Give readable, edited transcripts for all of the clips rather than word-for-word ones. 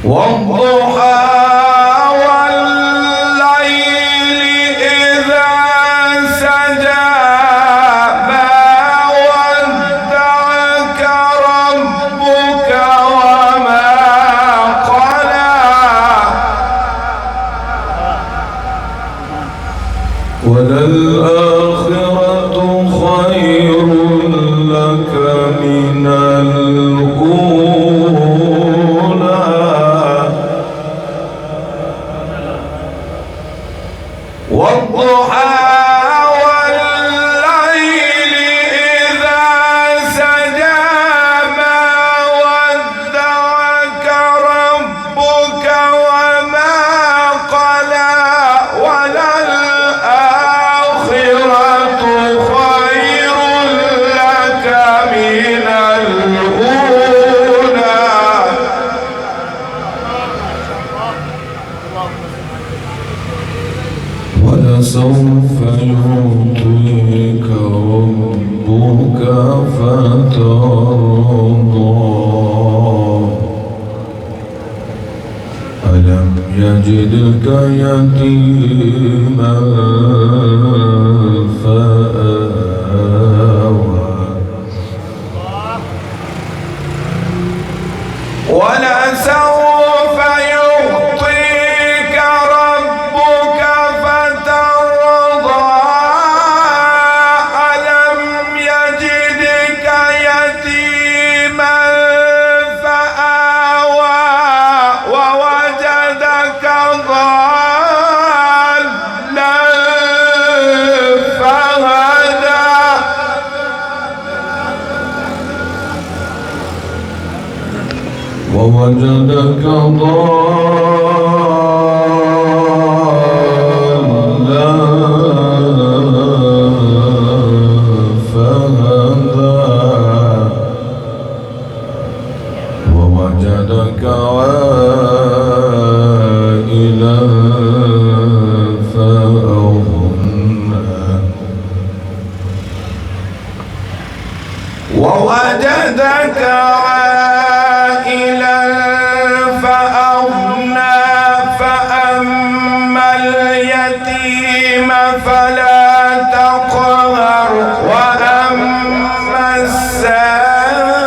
والضحى والليل إذا سجى ما ودعك ربك وما قلى وللآخرة خير لك من الأولى والضحى والليل إذا سجى ما ودعك ربك وما قلى وللآخرة خير لك من الأولى ولسوف يعطيك ربك فترضى ألم يجدك يتيما فآوى ولسوف يعطيك ربك فترضى ألم يجدك يتيما فآوى ووجدك ضالا فهدى ووجدك ضالا فهدى ووجدك عائلا فأغنى ووجدك عائلا فأغنى فأما اليتيم فلا تقهر وأما السائل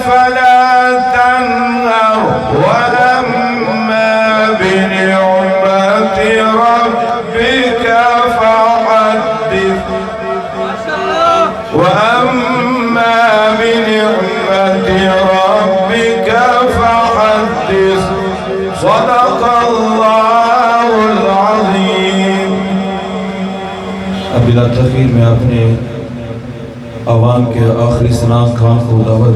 فلا تنهر وأما بنعمة ربك فحدث وأما بنعمة ربك فحدث صدق الله العظيم. अब बिला तखीर में अपने आवाम के आखिरी सलाम खान को दावत